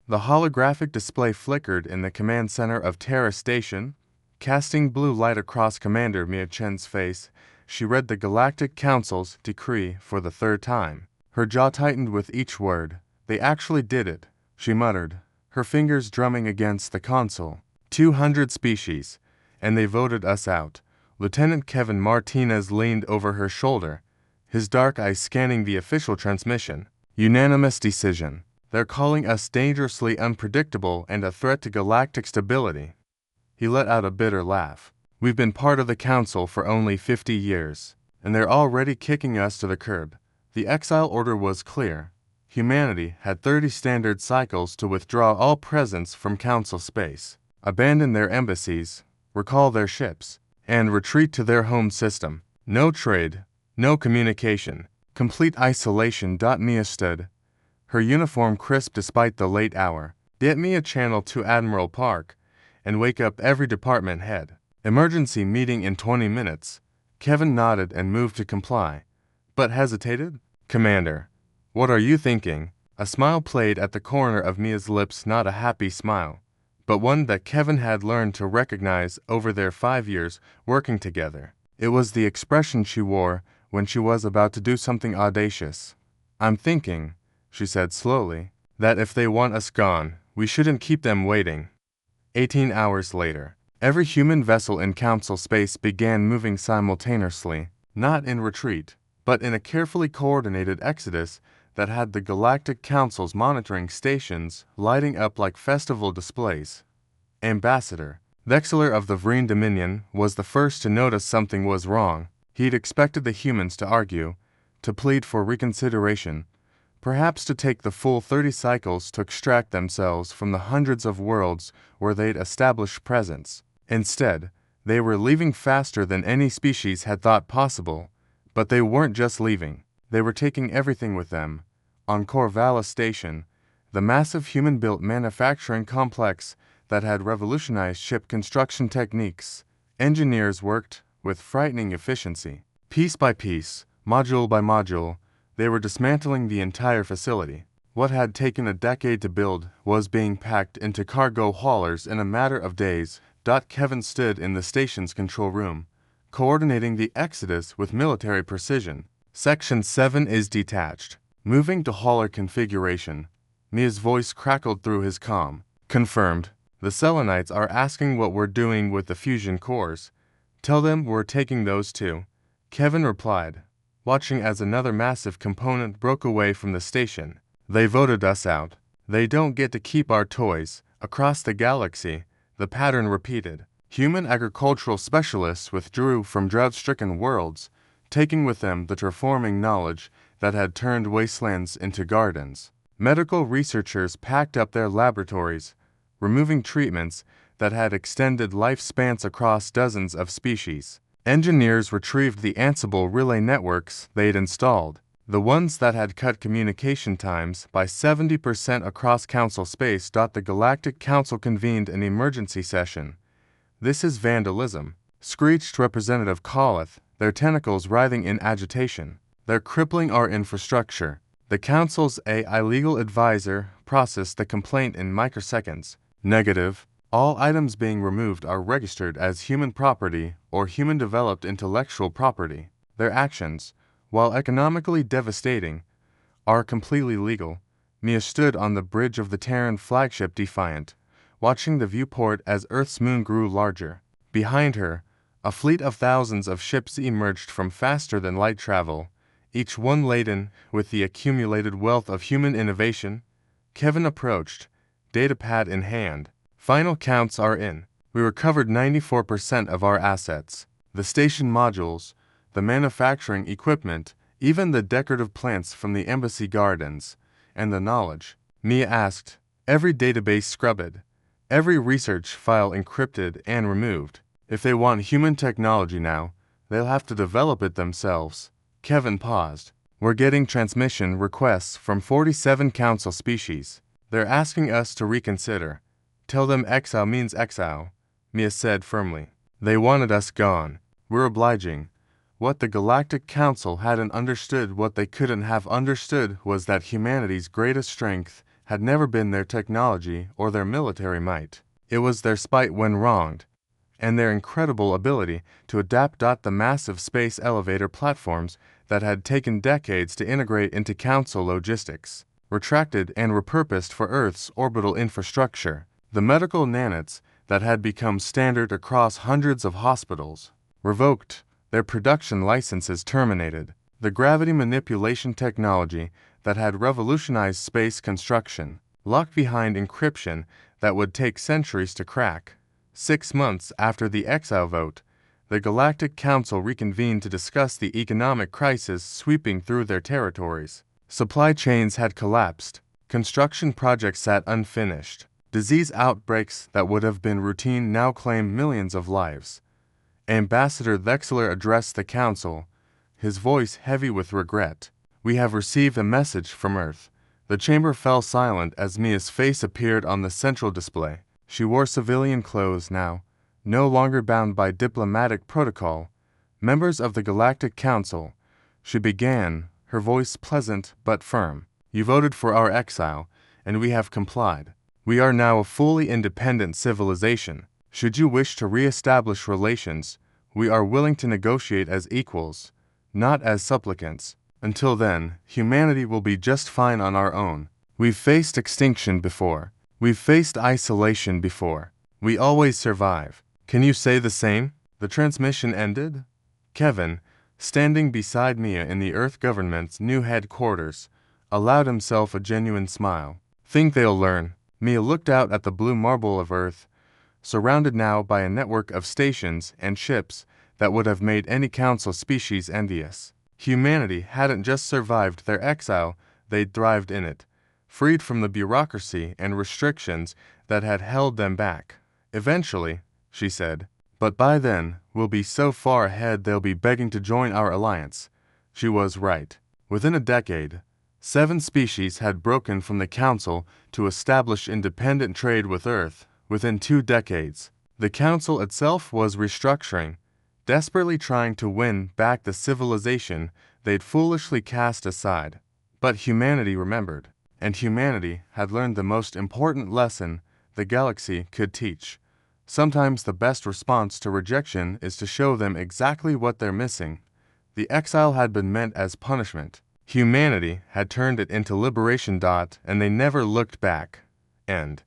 The holographic display flickered in the command center of Terra Station, casting blue light across Commander Mia Chen's face. She read the Galactic Council's decree for the third time. Her jaw tightened with each word. They actually did it, she muttered, her fingers drumming against the console. 200 species, and they voted us out. Lieutenant Kevin Martinez leaned over her shoulder, his dark eyes scanning the official transmission. Unanimous decision. They're calling us dangerously unpredictable and a threat to galactic stability. He let out a bitter laugh. We've been part of the Council for only 50 years, and they're already kicking us to the curb. The Exile order was clear. Humanity had 30 standard cycles to withdraw all presence from Council space, abandon their embassies, recall their ships, and retreat to their home system. No trade, no communication, complete isolation. Mia stood, her uniform crisp despite the late hour. Get me a channel to Admiral Park, and wake up every department head. Emergency meeting in 20 minutes. Kevin nodded and moved to comply, but hesitated. Commander, what are you thinking? A smile played at the corner of Mia's lips, not a happy smile, but one that Kevin had learned to recognize over their 5 years working together. It was the expression she wore when she was about to do something audacious. I'm thinking, she said slowly, that if they want us gone, we shouldn't keep them waiting. 18 hours later, every human vessel in Council space began moving simultaneously, not in retreat, but in a carefully coordinated exodus that had the Galactic Council's monitoring stations lighting up like festival displays. Ambassador Vexler of the Vreen Dominion was the first to notice something was wrong. He'd expected the humans to argue, to plead for reconsideration, perhaps to take the full 30 cycles to extract themselves from the hundreds of worlds where they'd established presence. Instead, they were leaving faster than any species had thought possible. But they weren't just leaving, they were taking everything with them. On Corvallis Station, the massive human-built manufacturing complex that had revolutionized ship construction techniques, engineers worked with frightening efficiency. Piece by piece, module by module, they were dismantling the entire facility. What had taken a decade to build was being packed into cargo haulers in a matter of days. Kevin stood in the station's control room, coordinating the exodus with military precision. Section 7 is detached. Moving to hauler configuration. Mia's voice crackled through his comm. Confirmed. The Selenites are asking what we're doing with the fusion cores. Tell them we're taking those too. Kevin replied, watching as another massive component broke away from the station. They voted us out. They don't get to keep our toys. Across the galaxy, the pattern repeated. Human agricultural specialists withdrew from drought-stricken worlds, taking with them the transforming knowledge that had turned wastelands into gardens. Medical researchers packed up their laboratories, removing treatments that had extended lifespans across dozens of species. Engineers retrieved the Ansible relay networks they'd installed, the ones that had cut communication times by 70% across Council space. The Galactic Council convened an emergency session. This is vandalism, screeched Representative Colleth, their tentacles writhing in agitation. They're crippling our infrastructure. The Council's AI legal advisor processed the complaint in microseconds. Negative. All items being removed are registered as human property or human-developed intellectual property. Their actions, while economically devastating, are completely legal. Mia stood on the bridge of the Terran flagship Defiant, watching the viewport as Earth's moon grew larger. Behind her, a fleet of thousands of ships emerged from faster-than-light travel, each one laden with the accumulated wealth of human innovation. Kevin approached, datapad in hand. Final counts are in. We recovered 94% of our assets. The station modules, the manufacturing equipment, even the decorative plants from the embassy gardens, and the knowledge. Mia asked, every database scrubbed, every research file encrypted and removed. If they want human technology now, they'll have to develop it themselves. Kevin paused. We're getting transmission requests from 47 Council species. They're asking us to reconsider. Tell them exile means exile, Mia said firmly. They wanted us gone. We're obliging. What the Galactic Council hadn't understood, what they couldn't have understood, was that humanity's greatest strength had never been their technology or their military might. It was their spite when wronged, and their incredible ability to adapt. The massive space elevator platforms that had taken decades to integrate into Council logistics, retracted and repurposed for Earth's orbital infrastructure. The medical nanites that had become standard across hundreds of hospitals, revoked, their production licenses terminated. The gravity manipulation technology that had revolutionized space construction, locked behind encryption that would take centuries to crack. 6 months after the Exile vote, the Galactic Council reconvened to discuss the economic crisis sweeping through their territories. Supply chains had collapsed, construction projects sat unfinished, disease outbreaks that would have been routine now claimed millions of lives. Ambassador Thexler addressed the Council, his voice heavy with regret. "We have received a message from Earth." The chamber fell silent as Mia's face appeared on the central display. She wore civilian clothes now, no longer bound by diplomatic protocol. "Members of the Galactic Council," she began, her voice pleasant but firm. "You voted for our exile, and we have complied. We are now a fully independent civilization. Should you wish to re-establish relations, we are willing to negotiate as equals, not as supplicants. Until then, humanity will be just fine on our own. We've faced extinction before. We've faced isolation before. We always survive. Can you say the same?" The transmission ended. Kevin, standing beside Mia in the Earth government's new headquarters, allowed himself a genuine smile. "Think they'll learn." Mia looked out at the blue marble of Earth, surrounded now by a network of stations and ships that would have made any council species envious. Humanity hadn't just survived their exile, they'd thrived in it, freed from the bureaucracy and restrictions that had held them back. "Eventually," she said, "but by then, we'll be so far ahead they'll be begging to join our alliance." She was right. Within a decade, 7 species had broken from the Council to establish independent trade with Earth. Within 2 decades, the Council itself was restructuring, desperately trying to win back the civilization they'd foolishly cast aside. But humanity remembered, and humanity had learned the most important lesson the galaxy could teach. Sometimes the best response to rejection is to show them exactly what they're missing. The exile had been meant as punishment. Humanity had turned it into liberation. And they never looked back. End.